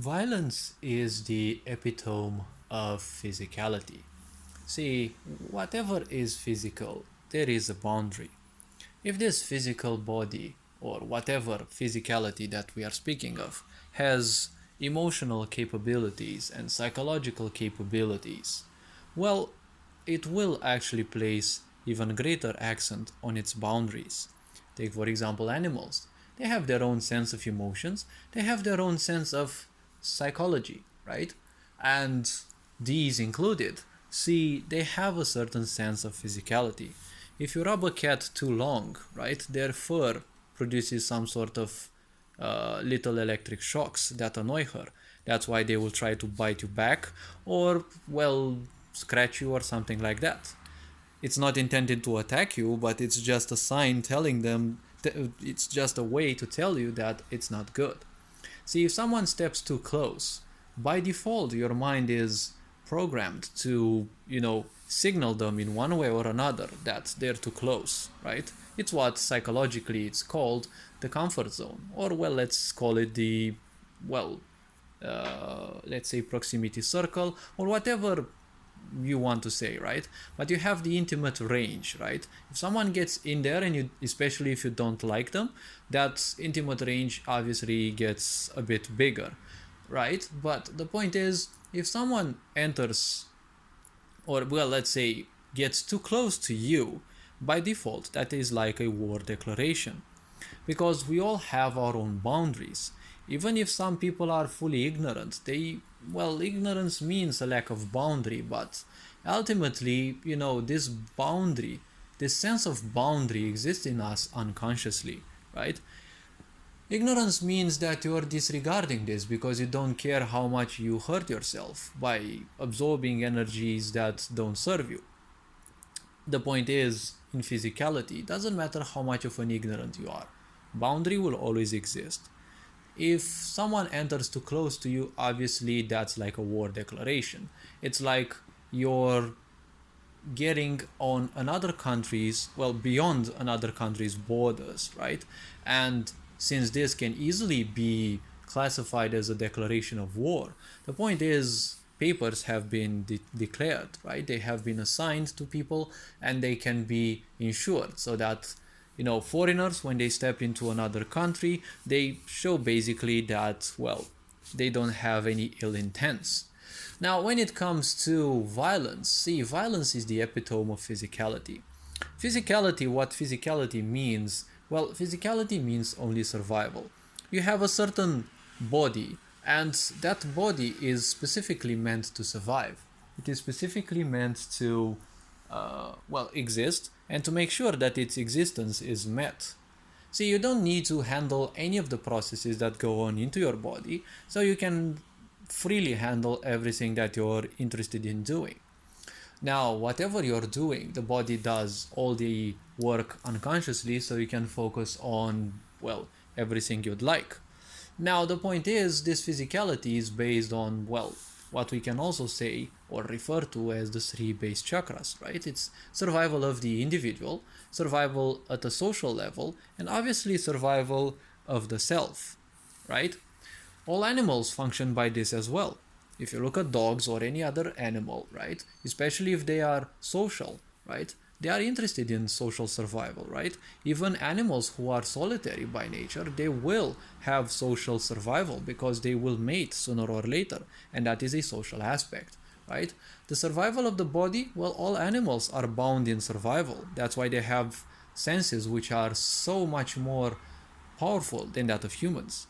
Violence is the epitome of physicality. See, whatever is physical, there is a boundary. If this physical body, or whatever physicality that we are speaking of, has emotional capabilities and psychological capabilities, well, it will actually place even greater accent on its boundaries. Take, for example, animals. They have their own sense of emotions, they have their own sense of psychology, right? And these included, see, they have a certain sense of physicality. If you rub a cat too long, right, their fur produces some sort of little electric shocks that annoy her. That's why they will try to bite you back or, well, scratch you or something like that. It's not intended to attack you, but it's just a sign telling them, it's just a way to tell you that it's not good. See, if someone steps too close, by default, your mind is programmed to, signal them in one way or another that they're too close, right? It's what psychologically it's called the comfort zone, or well, let's call it the, well, let's say proximity circle, or whatever you want to say, right? But you have the intimate range, right? If someone gets in there and you, especially if you don't like them, that intimate range obviously gets a bit bigger, right? But the point is, if someone enters, or well, let's say gets too close to you, by default that is like a war declaration, because we all have our own boundaries. Even if some people are fully ignorant, well, ignorance means a lack of boundary, but ultimately, this boundary, this sense of boundary exists in us unconsciously, right? Ignorance means that you are disregarding this because you don't care how much you hurt yourself by absorbing energies that don't serve you. The point is, in physicality, it doesn't matter how much of an ignorant you are, boundary will always exist. If someone enters too close to you, obviously that's like a war declaration. It's like you're getting on another country's, well, beyond another country's borders, right? And since this can easily be classified as a declaration of war, the point is papers have been declared, right? They have been assigned to people and they can be insured so that foreigners, when they step into another country, they show basically that, well, they don't have any ill intents. Now, when it comes to violence, see, violence is the epitome of physicality. Physicality, what physicality means? Well, physicality means only survival. You have a certain body, and that body is specifically meant to survive. It is specifically meant to, exist and to make sure that its existence is met. See, you don't need to handle any of the processes that go on into your body, so you can freely handle everything that you're interested in doing. Now, whatever you're doing, the body does all the work unconsciously, so you can focus on, well, everything you'd like. Now, the point is, this physicality is based on, well, what we can also say or refer to as the three base chakras, right? It's survival of the individual, survival at a social level, and obviously survival of the self, right? All animals function by this as well. If you look at dogs or any other animal, right, especially if they are social, right, they are interested in social survival, right? Even animals who are solitary by nature, they will have social survival because they will mate sooner or later, and that is a social aspect, right? The survival of the body, well, all animals are bound in survival. That's why they have senses which are so much more powerful than that of humans.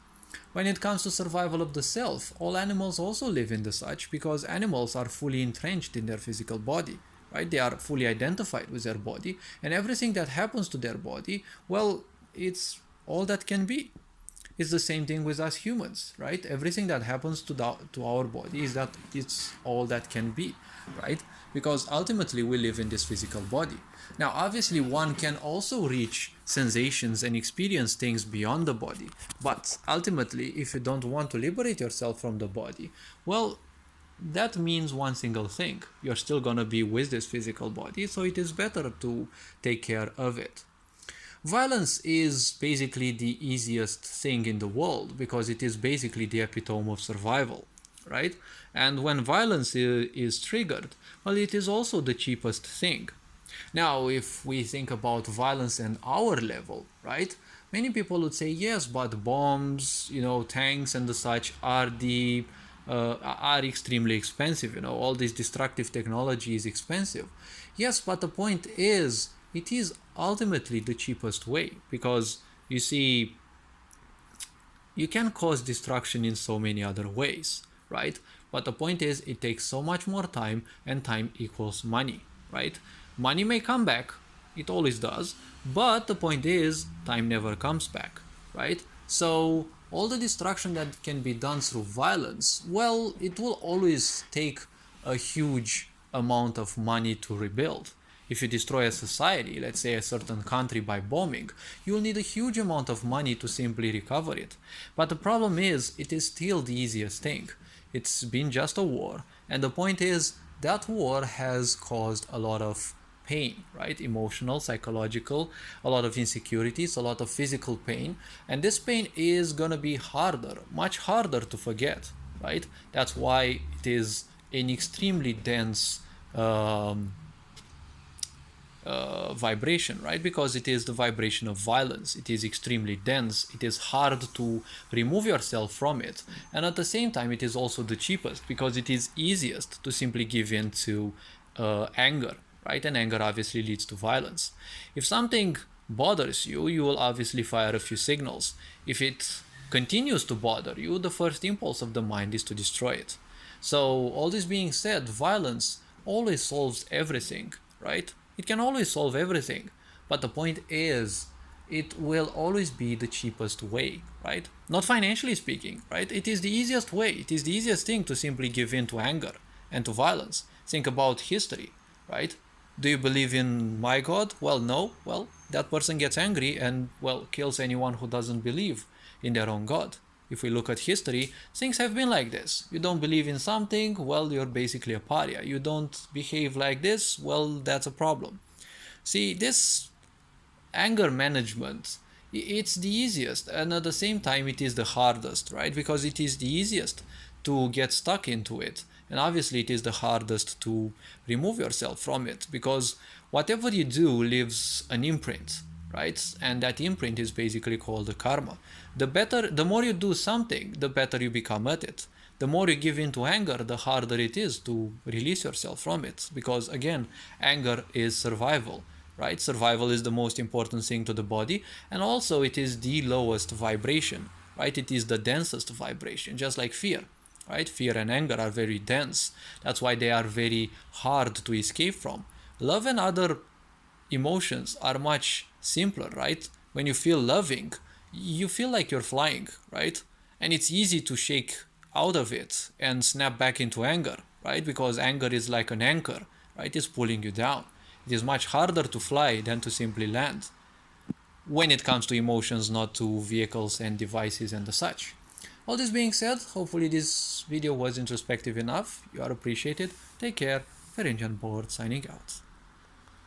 When it comes to survival of the self, all animals also live in the such because animals are fully entrenched in their physical body, right? They are fully identified with their body, and everything that happens to their body, well, it's all that can be. It's the same thing with us humans, right? Everything that happens to our body is that it's all that can be, right? Because ultimately we live in this physical body. Now, obviously, one can also reach sensations and experience things beyond the body, but ultimately, if you don't want to liberate yourself from the body, well, that means one single thing. You're still gonna be with this physical body, so it is better to take care of it. Violence is basically the easiest thing in the world because it is basically the epitome of survival, right? And when violence is triggered, well, it is also the cheapest thing. Now, if we think about violence and our level, right? Many people would say yes, but bombs, tanks and the such are extremely expensive. All this destructive technology is expensive. Yes, but the point is, it is ultimately the cheapest way because you see, you can cause destruction in so many other ways, right? But the point is, it takes so much more time, and time equals money, right? Money may come back, it always does, but the point is, time never comes back, right? So, all the destruction that can be done through violence, well, it will always take a huge amount of money to rebuild. If you destroy a society, let's say a certain country, by bombing, you will need a huge amount of money to simply recover it. But the problem is, it is still the easiest thing. It's been just a war, and the point is, that war has caused a lot of pain, right? Emotional, psychological, a lot of insecurities, a lot of physical pain, and this pain is gonna be harder, much harder to forget, right? That's why it is an extremely dense vibration, right? Because it is the vibration of violence. It is extremely dense. It is hard to remove yourself from it. And at the same time, it is also the cheapest because it is easiest to simply give in to anger, right? And anger obviously leads to violence. If something bothers you, you will obviously fire a few signals. If it continues to bother you, the first impulse of the mind is to destroy it. So, all this being said, violence always solves everything, right? It can always solve everything. But the point is, it will always be the cheapest way, right? Not financially speaking, right? It is the easiest way. It is the easiest thing to simply give in to anger and to violence. Think about history, right? Do you believe in my God? Well, no. Well, that person gets angry and, well, kills anyone who doesn't believe in their own God. If we look at history, things have been like this. You don't believe in something, well, you're basically a pariah. You don't behave like this, well, that's a problem. See, this anger management, it's the easiest, and at the same time, it is the hardest, right? Because it is the easiest to get stuck into it, and obviously, it is the hardest to remove yourself from it because whatever you do leaves an imprint, right? And that imprint is basically called the karma. The more you do something, the better you become at it. The more you give in to anger, the harder it is to release yourself from it. Because again, anger is survival, right? Survival is the most important thing to the body, and also it is the lowest vibration, right? It is the densest vibration, just like fear, right? Fear and anger are very dense. That's why they are very hard to escape from. Love and other emotions are much simpler, right? When you feel loving, you feel like you're flying, right? And it's easy to shake out of it and snap back into anger, right? Because anger is like an anchor, right? It's pulling you down. It is much harder to fly than to simply land when it comes to emotions, not to vehicles and devices and the such. All this being said, hopefully this video was introspective enough. You are appreciated. Take care. Ferenc Board signing out.